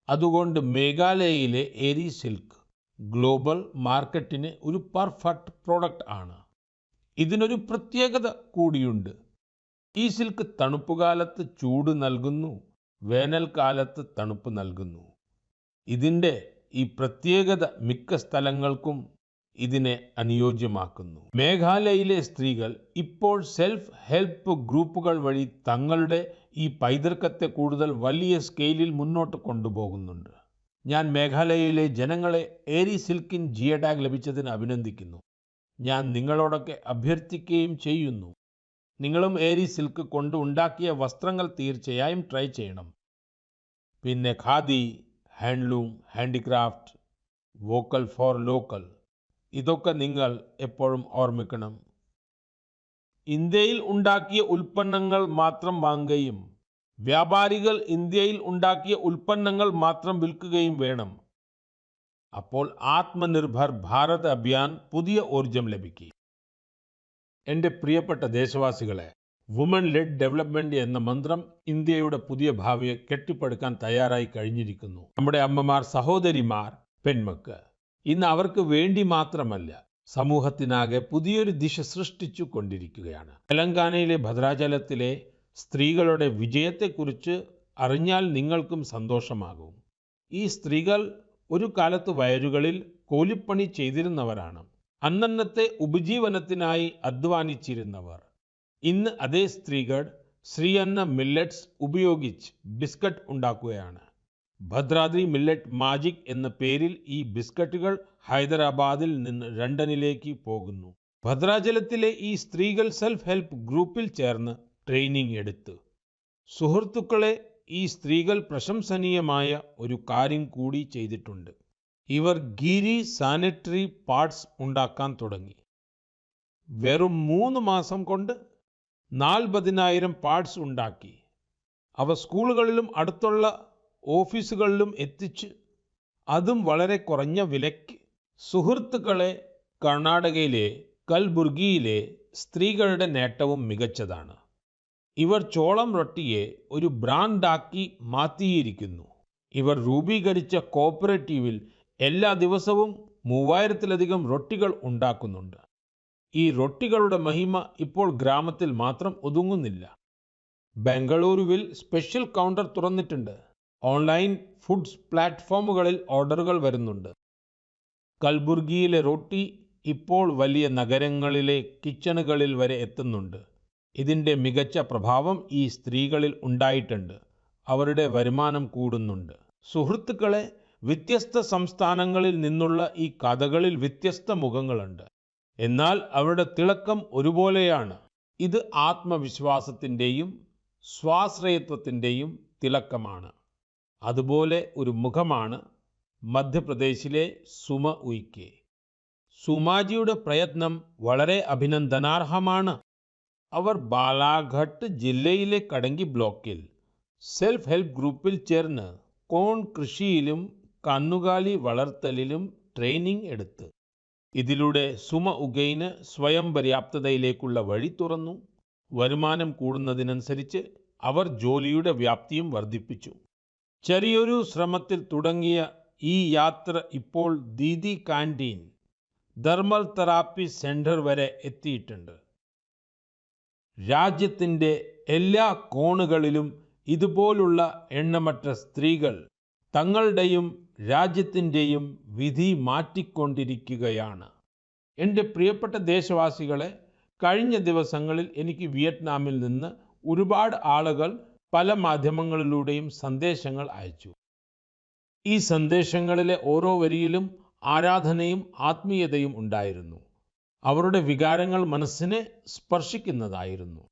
അതുകൊണ്ട് മേഘാലയയിലെ ഏരി സിൽക്ക് ഗ്ലോബൽ മാർക്കറ്റിന് ഒരു പെർഫെക്റ്റ് പ്രോഡക്റ്റ് ആണ്. ഇതിനൊരു പ്രത്യേകത കൂടിയുണ്ട്. ഈ സിൽക്ക് തണുപ്പുകാലത്ത് ചൂട് നൽകുന്നു, വേനൽക്കാലത്ത് തണുപ്പ് നൽകുന്നു. ഇതിൻ്റെ ഈ പ്രത്യേകത മിക്ക സ്ഥലങ്ങൾക്കും ഇതിനെ അനുയോജ്യമാക്കുന്നു. മേഘാലയയിലെ സ്ത്രീകൾ ഇപ്പോൾ സെൽഫ് ഹെൽപ്പ് ഗ്രൂപ്പുകൾ വഴി തങ്ങളുടെ ഈ പൈതൃകത്തെ കൂടുതൽ വലിയ സ്കെയിലിൽ മുന്നോട്ട് കൊണ്ടുപോകുന്നുണ്ട്. ഞാൻ മേഘാലയയിലെ ജനങ്ങളെ ഏരി സിൽക്കിന് GI ടാഗ് ലഭിച്ചതിന് അഭിനന്ദിക്കുന്നു. ഞാൻ നിങ്ങളോടൊക്കെ അഭ്യർത്ഥിക്കുകയും ചെയ്യുന്നു, നിങ്ങളും ഏരി സിൽക്ക് കൊണ്ട് ഉണ്ടാക്കിയ വസ്ത്രങ്ങൾ തീർച്ചയായും ട്രൈ ചെയ്യണം. പിന്നെ khadi, handloom, handicraft, vocal for local ഇതൊക്കെ നിങ്ങൾ എപ്പോഴും ഓർമ്മിക്കണം. ഇന്ത്യയിൽ ഉണ്ടാക്കിയ ഉൽപ്പന്നങ്ങൾ മാത്രം വാങ്ങുകയും വ്യാപാരികൾ ഇന്ത്യയിൽ ഉണ്ടാക്കിയ ഉൽപ്പന്നങ്ങൾ മാത്രം വിൽക്കുകയും വേണം. അപ്പോൾ ആത്മനിർഭർ ഭാരത് അഭിയാൻ പുതിയ ഊർജം ലഭിക്കും. എൻ്റെ പ്രിയപ്പെട്ട ദേശവാസികളെ, വുമൺ ലെഡ് ഡെവലപ്മെന്റ് എന്ന മന്ത്രം ഇന്ത്യയുടെ പുതിയ ഭാവിയെ കെട്ടിപ്പടുക്കാൻ തയ്യാറായി കഴിഞ്ഞിരിക്കുന്നു. നമ്മുടെ അമ്മമാർ, സഹോദരിമാർ, പെൺമക്കൾ ഇന്ന് അവർക്ക് വേണ്ടി മാത്രമല്ല, സമൂഹത്തിനാകെ പുതിയൊരു ദിശ സൃഷ്ടിച്ചു കൊണ്ടിരിക്കുകയാണ്. തെലങ്കാനയിലെ ഭദ്രാചലത്തിലെ സ്ത്രീകളുടെ വിജയത്തെക്കുറിച്ച് അറിഞ്ഞാൽ നിങ്ങൾക്കും സന്തോഷമാകും. ഈ സ്ത്രീകൾ ഒരു കാലത്ത് വയലുകളിൽ കൂലിപ്പണി ചെയ്തിരുന്നവരാണ്. അന്നന്നത്തെ ഉപജീവനത്തിനായി അധ്വാനിച്ചിരുന്നവർ. ഇന്ന് അതേ സ്ത്രീകൾ ശ്രീഅന്ന മില്ലറ്റ്സ് ഉപയോഗിച്ച് ബിസ്ക്കറ്റ് ഉണ്ടാക്കുകയാണ്. ഭദ്രാദ്രി മില്ലറ്റ് മാജിക് എന്ന പേരിൽ ഈ ബിസ്ക്കറ്റുകൾ ഹൈദരാബാദിൽ നിന്ന് ലണ്ടനിലേക്ക് പോകുന്നു. ഭദ്രാചലത്തിലെ ഈ സ്ത്രീകൾ സെൽഫ് ഹെൽപ്പ് ഗ്രൂപ്പിൽ ചേർന്ന് ട്രെയിനിങ് എടുത്തു. സുഹൃത്തുക്കളെ, ഈ സ്ത്രീകൾ പ്രശംസനീയമായ ഒരു കാര്യം കൂടി ചെയ്തിട്ടുണ്ട്. ഇവർ ഗിരി സാനിറ്ററി പാഡ്സ് ഉണ്ടാക്കാൻ തുടങ്ങി. വെറും 3 മാസം കൊണ്ട് 40,000 പാഡ്സ് ഉണ്ടാക്കി. അവ സ്കൂളുകളിലും അടുത്തുള്ള ഓഫീസുകളിലും എത്തിച്ച്, അതും വളരെ കുറഞ്ഞ വിലയ്ക്ക്. സുഹൃത്തുക്കളെ, കർണാടകയിലെ കൽബുർഗിയിലെ സ്ത്രീകളുടെ നേട്ടവും മികച്ചതാണ്. ഇവർ ചോളം റൊട്ടിയെ ഒരു ബ്രാൻഡാക്കി മാറ്റിയിരിക്കുന്നു. ഇവർ രൂപീകരിച്ച കോഓപ്പറേറ്റീവിൽ എല്ലാ ദിവസവും 3000-ലധികം റൊട്ടികൾ ഉണ്ടാക്കുന്നുണ്ട്. ഈ റൊട്ടികളുടെ മഹിമ ഇപ്പോൾ ഗ്രാമത്തിൽ മാത്രം ഒതുങ്ങുന്നില്ല. ബംഗളൂരുവിൽ സ്പെഷ്യൽ കൗണ്ടർ തുറന്നിട്ടുണ്ട്. ഓൺലൈൻ ഫുഡ്സ് പ്ലാറ്റ്ഫോമുകളിൽ ഓർഡറുകൾ വരുന്നുണ്ട്. കൽബുർഗിയിലെ റൊട്ടി ഇപ്പോൾ വലിയ നഗരങ്ങളിലെ കിച്ചണുകളിൽ വരെ എത്തുന്നുണ്ട്. ഇതിൻ്റെ മികച്ച പ്രഭാവം ഈ സ്ത്രീകളിൽ ഉണ്ടായിട്ടുണ്ട്. അവരുടെ വരുമാനം കൂടുന്നുണ്ട്. സുഹൃത്തുക്കളെ, വ്യത്യസ്ത സംസ്ഥാനങ്ങളിൽ നിന്നുള്ള ഈ കഥകളിൽ വ്യത്യസ്ത മുഖങ്ങളുണ്ട്. എന്നാൽ അവരുടെ തിളക്കം ഒരുപോലെയാണ്. ഇത് ആത്മവിശ്വാസത്തിൻ്റെയും സ്വാശ്രയത്വത്തിൻ്റെയും തിളക്കമാണ്. അതുപോലെ ഒരു മുഖമാണ് മധ്യപ്രദേശിലെ സുമ ഉയ്ക്കെ. സുമാജിയുടെ പ്രയത്നം വളരെ അഭിനന്ദനാർഹമാണ്. അവർ ബാലാഘട്ട് ജില്ലയിലെ കടങ്കി ബ്ലോക്കിൽ സെൽഫ് ഹെൽപ്പ് ഗ്രൂപ്പിൽ ചേർന്ന് കോൺ കൃഷിയിലും കന്നുകാലി വളർത്തലിലും ട്രെയിനിങ് എടുത്ത്. ഇതിലൂടെ സുമ ഉഗൈന് സ്വയം പര്യാപ്തതയിലേക്കുള്ള വഴി തുറന്നു. വരുമാനം കൂടുന്നതിനനുസരിച്ച് അവർ ജോലിയുടെ വ്യാപ്തിയും വർദ്ധിപ്പിച്ചു. ചെറിയൊരു ശ്രമത്തിൽ തുടങ്ങിയ ഈ യാത്ര ഇപ്പോൾ Didi canteen, thermal therapy centre വരെ എത്തിയിട്ടുണ്ട്. രാജ്യത്തിൻ്റെ എല്ലാ കോണുകളിലും ഇതുപോലുള്ള എണ്ണമറ്റ സ്ത്രീകൾ തങ്ങളുടെയും രാജ്യത്തിൻ്റെയും വിധി മാറ്റിക്കൊണ്ടിരിക്കുകയാണ്. എൻ്റെ പ്രിയപ്പെട്ട ദേശവാസികളെ, കഴിഞ്ഞ ദിവസങ്ങളിൽ എനിക്ക് വിയറ്റ്നാമിൽ നിന്ന് ഒരുപാട് ആളുകൾ പല മാധ്യമങ്ങളിലൂടെയും സന്ദേശങ്ങൾ അയച്ചു. ഈ സന്ദേശങ്ങളിലെ ഓരോ വരിയിലും ആരാധനയും ആത്മീയതയും ഉണ്ടായിരുന്നു. അവരുടെ വികാരങ്ങൾ മനസ്സിനെ സ്പർശിക്കുന്നതായിരുന്നു.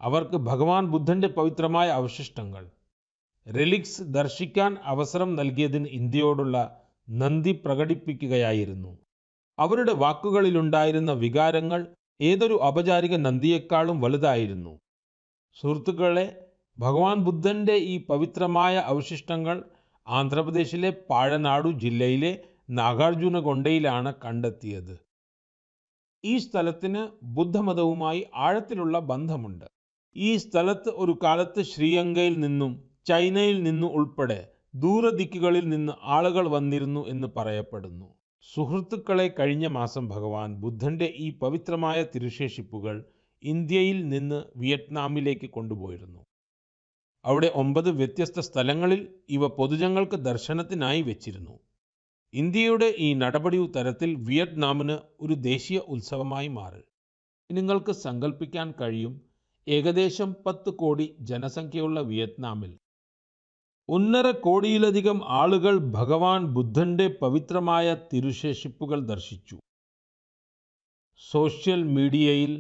അവർക്ക് ഭഗവാൻ ബുദ്ധൻ്റെ പവിത്രമായ അവശിഷ്ടങ്ങൾ, റിലിക്സ് ദർശിക്കാൻ അവസരം നൽകിയതിന് ഇന്ത്യയോടുള്ള നന്ദി പ്രകടിപ്പിക്കുകയായിരുന്നു. അവരുടെ വാക്കുകളിലുണ്ടായിരുന്ന വികാരങ്ങൾ ഏതൊരു ഔപചാരിക നന്ദിയേക്കാളും വലുതായിരുന്നു. സുഹൃത്തുക്കളെ, ഭഗവാൻ ബുദ്ധൻ്റെ ഈ പവിത്രമായ അവശിഷ്ടങ്ങൾ ആന്ധ്രാപ്രദേശിലെ പാഴനാടു ജില്ലയിലെ നാഗാർജുനകൊണ്ടയിലാണ് കണ്ടെത്തിയത്. ഈ സ്ഥലത്തിന് ബുദ്ധമതവുമായി ആഴത്തിലുള്ള ബന്ധമുണ്ട്. ഈ സ്ഥലത്ത് ഒരു കാലത്ത് ശ്രീലങ്കയിൽ നിന്നും ചൈനയിൽ നിന്നും ഉൾപ്പെടെ ദൂരദിക്കുകളിൽ നിന്ന് ആളുകൾ വന്നിരുന്നു എന്ന് പറയപ്പെടുന്നു. സുഹൃത്തുക്കളെ, കഴിഞ്ഞ മാസം ഭഗവാൻ ബുദ്ധൻ്റെ ഈ പവിത്രമായ തിരുശേഷിപ്പുകൾ ഇന്ത്യയിൽ നിന്ന് വിയറ്റ്നാമിലേക്ക് കൊണ്ടുപോയിരുന്നു. അവിടെ 9 വ്യത്യസ്ത സ്ഥലങ്ങളിൽ ഇവ പൊതുജനങ്ങൾക്ക് ദർശനത്തിനായി വെച്ചിരുന്നു. ഇന്ത്യയുടെ ഈ നടപടി തരത്തിൽ വിയറ്റ്നാമിന് ഒരു ദേശീയ ഉത്സവമായി മാറി. നിങ്ങൾക്ക് സങ്കല്പിക്കാൻ കഴിയും, ഏകദേശം 10 കോടി ജനസംഖ്യയുള്ള വിയറ്റ്നാമിൽ 1.5 കോടിയിലധികം ആളുകൾ ഭഗവാൻ ബുദ്ധൻ്റെ പവിത്രമായ തിരുശേഷിപ്പുകൾ ദർശിച്ചു. സോഷ്യൽ മീഡിയയിൽ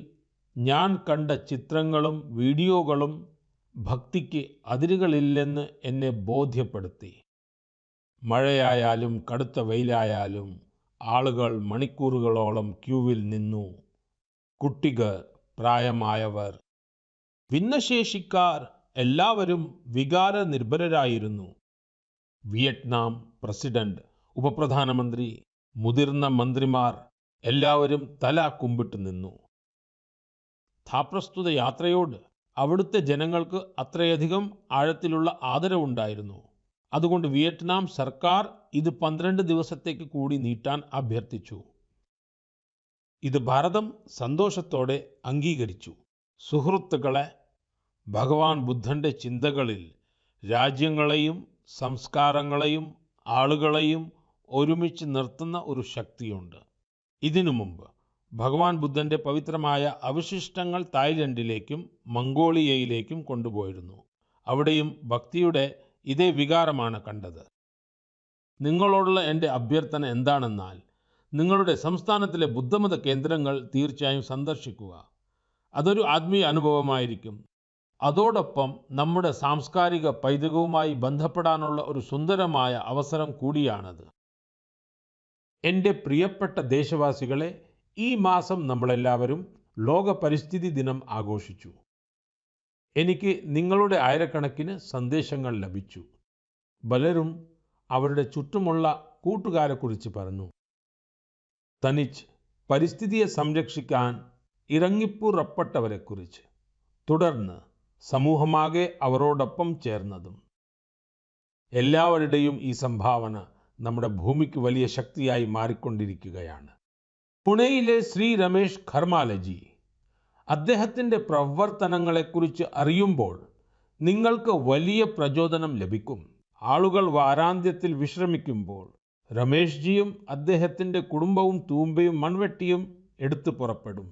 ഞാൻ കണ്ട ചിത്രങ്ങളും വീഡിയോകളും ഭക്തിക്ക് അതിരുകളില്ലെന്ന് എന്നെ ബോധ്യപ്പെടുത്തി. മഴയായാലും കടുത്ത വെയിലായാലും ആളുകൾ മണിക്കൂറുകളോളം ക്യൂവിൽ നിന്നു. കുട്ടികൾ, പ്രായമായവർ, ഭിന്നശേഷിക്കാർ എല്ലാവരും വികാര നിർഭരരായിരുന്നു. വിയറ്റ്നാം പ്രസിഡന്റ്, ഉപപ്രധാനമന്ത്രി, മുതിർന്ന മന്ത്രിമാർ എല്ലാവരും തല കുമ്പിട്ട് നിന്നു. പ്രസ്തുത യാത്രയോട് അവിടുത്തെ ജനങ്ങൾക്ക് അത്രയധികം ആഴത്തിലുള്ള ആദരവുണ്ടായിരുന്നു. അതുകൊണ്ട് വിയറ്റ്നാം സർക്കാർ ഇത് 12 ദിവസത്തേക്ക് കൂടി നീട്ടാൻ അഭ്യർത്ഥിച്ചു. ഇത് ഭാരതം സന്തോഷത്തോടെ അംഗീകരിച്ചു. സുഹൃത്തുക്കളെ, ഭഗവാൻ ബുദ്ധൻ്റെ ചിന്തകളിൽ രാജ്യങ്ങളെയും സംസ്കാരങ്ങളെയും ആളുകളെയും ഒരുമിച്ച് നിർത്തുന്ന ഒരു ശക്തിയുണ്ട്. ഇതിനു മുമ്പ് ഭഗവാൻ ബുദ്ധന്റെ പവിത്രമായ അവശിഷ്ടങ്ങൾ തായ്ലൻഡിലേക്കും മംഗോളിയയിലേക്കും കൊണ്ടുപോയിരുന്നു. അവിടെയും ഭക്തിയുടെ ഇതേ വികാരമാണ് കണ്ടത്. നിങ്ങളോടുള്ള എൻ്റെ അഭ്യർത്ഥന എന്താണെന്നാൽ, നിങ്ങളുടെ സംസ്ഥാനത്തിലെ ബുദ്ധമത കേന്ദ്രങ്ങൾ തീർച്ചയായും സന്ദർശിക്കുക. അതൊരു ആത്മീയ അനുഭവമായിരിക്കും. അതോടൊപ്പം നമ്മുടെ സാംസ്കാരിക പൈതൃകവുമായി ബന്ധപ്പെടാനുള്ള ഒരു സുന്ദരമായ അവസരം കൂടിയാണത്. എൻ്റെ പ്രിയപ്പെട്ട ദേശവാസികളെ, ഈ മാസം നമ്മളെല്ലാവരും ലോക പരിസ്ഥിതി ദിനം ആഘോഷിച്ചു. എനിക്ക് നിങ്ങളുടെ ആയിരക്കണക്കിന് സന്ദേശങ്ങൾ ലഭിച്ചു. പലരും അവരുടെ ചുറ്റുമുള്ള കൂട്ടുകാരെക്കുറിച്ച് പറഞ്ഞു. തനിച്ച് പരിസ്ഥിതിയെ സംരക്ഷിക്കാൻ ഇറങ്ങിപ്പുറപ്പെട്ടവരെക്കുറിച്ച്, തുടർന്ന് സമൂഹമാകെ അവരോടൊപ്പം ചേർന്നതും. എല്ലാവരുടെയും ഈ സംഭാവന നമ്മുടെ ഭൂമിക്ക് വലിയ ശക്തിയായി മാറിക്കൊണ്ടിരിക്കുകയാണ്. പുണെയിലെ ശ്രീ രമേശ് ഖർമാലജി, അദ്ദേഹത്തിൻ്റെ പ്രവർത്തനങ്ങളെക്കുറിച്ച് അറിയുമ്പോൾ നിങ്ങൾക്ക് വലിയ പ്രചോദനം ലഭിക്കും. ആളുകൾ വാരാന്ത്യത്തിൽ വിശ്രമിക്കുമ്പോൾ രമേശ് ജിയും അദ്ദേഹത്തിൻ്റെ കുടുംബവും തൂമ്പയും മൺവെട്ടിയും എടുത്തു പുറപ്പെടും.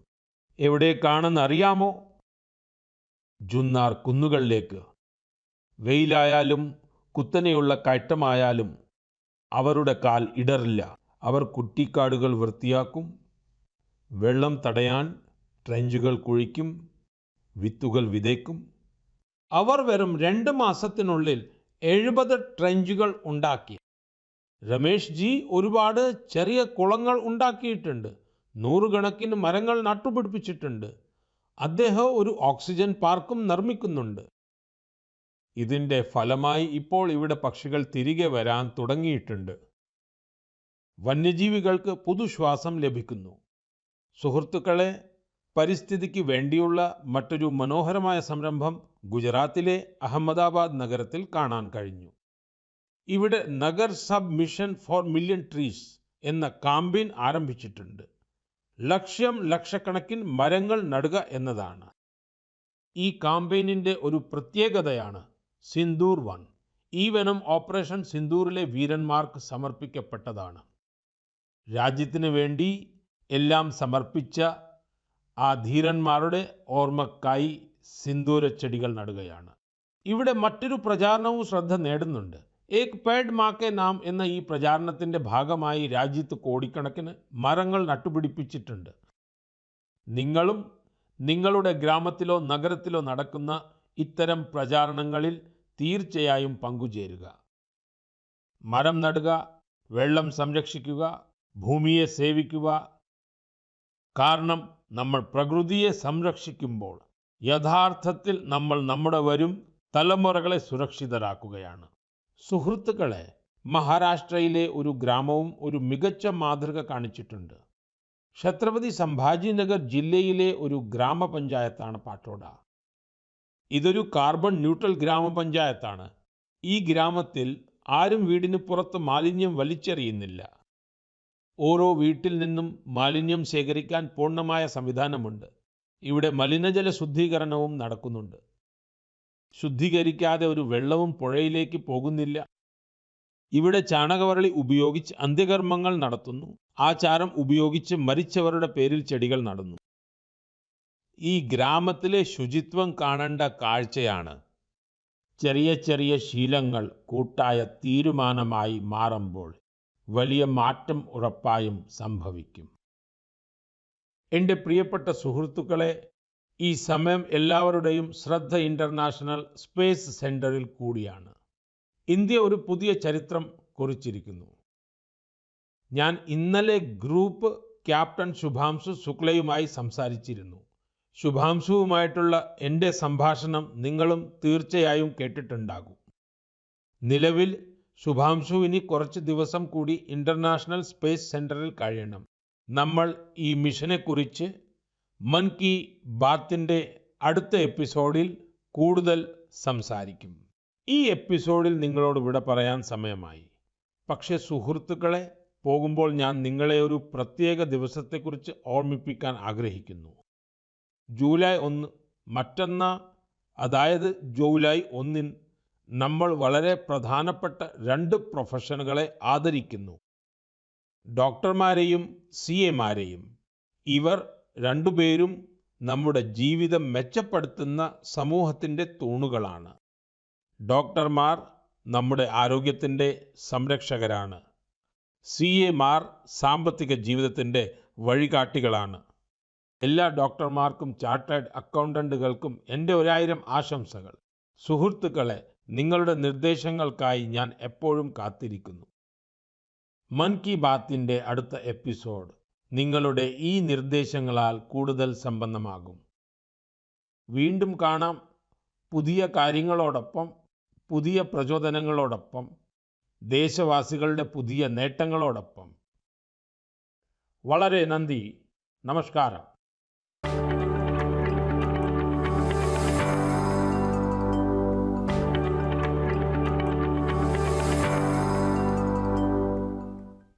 എവിടേക്കാണെന്ന് അറിയാമോ? ജുന്നാർ കുന്നുകളിലേക്ക്. വെയിലായാലും കുത്തനെയുള്ള കയറ്റമായാലും അവരുടെ കാൽ ഇടറില്ല. അവർ കുറ്റിക്കാടുകൾ വൃത്തിയാക്കും, വെള്ളം തടയാൻ ട്രെഞ്ചുകൾ കുഴിക്കും, വിത്തുകൾ വിതയ്ക്കും. അവർ വെറും 2 മാസത്തിനുള്ളിൽ 70 ട്രെഞ്ചുകൾ ഉണ്ടാക്കി. രമേശ് ജി ഒരുപാട് ചെറിയ കുളങ്ങൾ ഉണ്ടാക്കിയിട്ടുണ്ട്, നൂറുകണക്കിന് മരങ്ങൾ നട്ടുപിടിപ്പിച്ചിട്ടുണ്ട്. അദ്ദേഹം ഒരു ഓക്സിജൻ പാർക്കും നിർമ്മിക്കുന്നുണ്ട്. ഇതിൻ്റെ ഫലമായി ഇപ്പോൾ ഇവിടെ പക്ഷികൾ തിരികെ വരാൻ തുടങ്ങിയിട്ടുണ്ട്. വന്യജീവികൾക്ക് പുതുശ്വാസം ലഭിക്കുന്നു. സുഹൃത്തുക്കളെ, പരിസ്ഥിതിക്ക് വേണ്ടിയുള്ള മറ്റൊരു മനോഹരമായ സംരംഭം ഗുജറാത്തിലെ അഹമ്മദാബാദ് നഗരത്തിൽ കാണാൻ കഴിഞ്ഞു. ഇവിടെ Nagar sub mission four million trees എന്ന കാമ്പയിൻ ആരംഭിച്ചിട്ടുണ്ട്. ലക്ഷ്യം ലക്ഷക്കണക്കിന് മരങ്ങൾ നടുക എന്നതാണ്. ഈ കാമ്പയിനിൻ്റെ ഒരു പ്രത്യേകതയാണ് സിന്ദൂർ വൻ. ഈ വനം ഓപ്പറേഷൻ സിന്ദൂറിലെ വീരന്മാർക്ക് സമർപ്പിക്കപ്പെട്ടതാണ്. രാജ്യത്തിന് വേണ്ടി എല്ലാം സമർപ്പിച്ച ആ ധീരന്മാരുടെ ഓർമ്മക്കായി സിന്ദൂര ചെടികൾ നടുകയാണ്. ഇവിടെ മറ്റൊരു പ്രചാരണവും ശ്രദ്ധ നേടുന്നുണ്ട്. ഏക് പേഡ് മാ കെ നാം എന്ന ഈ പ്രചാരണത്തിൻ്റെ ഭാഗമായി രാജ്യത്ത് കോടിക്കണക്കിന് മരങ്ങൾ നട്ടുപിടിപ്പിച്ചിട്ടുണ്ട്. നിങ്ങളും നിങ്ങളുടെ ഗ്രാമത്തിലോ നഗരത്തിലോ നടക്കുന്ന ഇത്തരം പ്രചാരണങ്ങളിൽ തീർച്ചയായും പങ്കുചേരുക. മരം നടുക, വെള്ളം സംരക്ഷിക്കുക, ഭൂമിയെ സേവിക്കുക. കാരണം നമ്മൾ പ്രകൃതിയെ സംരക്ഷിക്കുമ്പോൾ യഥാർത്ഥത്തിൽ നമ്മൾ നമ്മുടെ വരും തലമുറകളെ സുരക്ഷിതരാക്കുകയാണ്. സുഹൃത്തുക്കളെ, മഹാരാഷ്ട്രയിലെ ഒരു ഗ്രാമവും ഒരു മികച്ച മാതൃക കാണിച്ചിട്ടുണ്ട്. ഛത്രപതി സംഭാജി നഗർ ജില്ലയിലെ ഒരു ഗ്രാമപഞ്ചായത്താണ് പാട്ടോട. ഇതൊരു കാർബൺ ന്യൂട്രൽ ഗ്രാമപഞ്ചായത്താണ്. ഈ ഗ്രാമത്തിൽ ആരും വീടിന് പുറത്ത് മാലിന്യം വലിച്ചെറിയുന്നില്ല. ഓരോ വീട്ടിൽ നിന്നും മാലിന്യം ശേഖരിക്കാൻ പൂർണ്ണമായ സംവിധാനമുണ്ട്. ഇവിടെ മലിനജല ശുദ്ധീകരണവും നടക്കുന്നുണ്ട്. ശുദ്ധീകരിക്കാതെ ഒരു വെള്ളവും പുഴയിലേക്ക് പോകുന്നില്ല. ഇവിടെ ചാണകവരളി ഉപയോഗിച്ച് അന്ത്യകർമ്മങ്ങൾ നടത്തുന്നു. ആചാരം ഉപയോഗിച്ച് മരിച്ചവരുടെ പേരിൽ ചെടികൾ നടുന്നു. ഈ ഗ്രാമത്തിലെ ശുചിത്വം കാണേണ്ട കാഴ്ചയാണ്. ചെറിയ ചെറിയ ശീലങ്ങൾ കൂട്ടായ തീരുമാനമായി മാറുമ്പോൾ വലിയ മാറ്റം ഉറപ്പായും സംഭവിക്കും. എൻ്റെ പ്രിയപ്പെട്ട സുഹൃത്തുക്കളെ, ഈ സമയം എല്ലാവരുടെയും ശ്രദ്ധ ഇൻ്റർനാഷണൽ സ്പേസ് സെൻ്ററിൽ കൂടിയാണ്. ഇന്ത്യ ഒരു പുതിയ ചരിത്രം കുറിച്ചിരിക്കുന്നു. ഞാൻ ഇന്നലെ ഗ്രൂപ്പ് ക്യാപ്റ്റൻ ശുഭാംശു ശുക്ലയുമായി സംസാരിച്ചിരുന്നു. ശുഭാംശുവുമായിട്ടുള്ള എൻ്റെ സംഭാഷണം നിങ്ങളും തീർച്ചയായും കേട്ടിട്ടുണ്ടാകും. നിലവിൽ ശുഭാംശു ഇനി കുറച്ച് ദിവസം കൂടി ഇൻ്റർനാഷണൽ സ്പേസ് സെൻ്ററിൽ കഴിയണം. നമ്മൾ ഈ മിഷനെക്കുറിച്ച് മൻ കി ബാത്തിൻ്റെ അടുത്ത എപ്പിസോഡിൽ കൂടുതൽ സംസാരിക്കും. ഈ എപ്പിസോഡിൽ നിങ്ങളോട് വിട പറയാൻ സമയമായി. പക്ഷേ സുഹൃത്തുക്കളെ, പോകുമ്പോൾ ഞാൻ നിങ്ങളെ ഒരു പ്രത്യേക ദിവസത്തെക്കുറിച്ച് ഓർമ്മിപ്പിക്കാൻ ആഗ്രഹിക്കുന്നു. ജൂലൈ 1 മറ്റന്നാൾ, അതായത് ജൂലൈ 1 നമ്മൾ വളരെ പ്രധാനപ്പെട്ട രണ്ട് പ്രൊഫഷനുകളെ ആദരിക്കുന്നു, ഡോക്ടർമാരെയും CAമാരെയും. ഇവർ രണ്ടുപേരും നമ്മുടെ ജീവിതം മെച്ചപ്പെടുത്തുന്ന സമൂഹത്തിൻ്റെ തൂണുകളാണ്. ഡോക്ടർമാർ നമ്മുടെ ആരോഗ്യത്തിൻ്റെ സംരക്ഷകരാണ്. CAമാർ സാമ്പത്തിക ജീവിതത്തിൻ്റെ വഴികാട്ടികളാണ്. എല്ലാ ഡോക്ടർമാർക്കും ചാർട്ടേഡ് അക്കൗണ്ടന്റുകൾക്കും എൻ്റെ 1000 ആശംസകൾ. സുഹൃത്തുക്കളെ, നിങ്ങളുടെ നിർദ്ദേശങ്ങൾക്കായി ഞാൻ എപ്പോഴും കാത്തിരിക്കുന്നു. മൻ കി ബാത്തിൻ്റെ അടുത്ത എപ്പിസോഡ് നിങ്ങളുടെ ഈ നിർദ്ദേശങ്ങളാൽ കൂടുതൽ സമ്പന്നമാകും. വീണ്ടും കാണാം, പുതിയ കാര്യങ്ങളോടൊപ്പം, പുതിയ പ്രചോദനങ്ങളോടൊപ്പം, ദേശവാസികളുടെ പുതിയ നേട്ടങ്ങളോടൊപ്പം. വളരെ നന്ദി. നമസ്കാരം.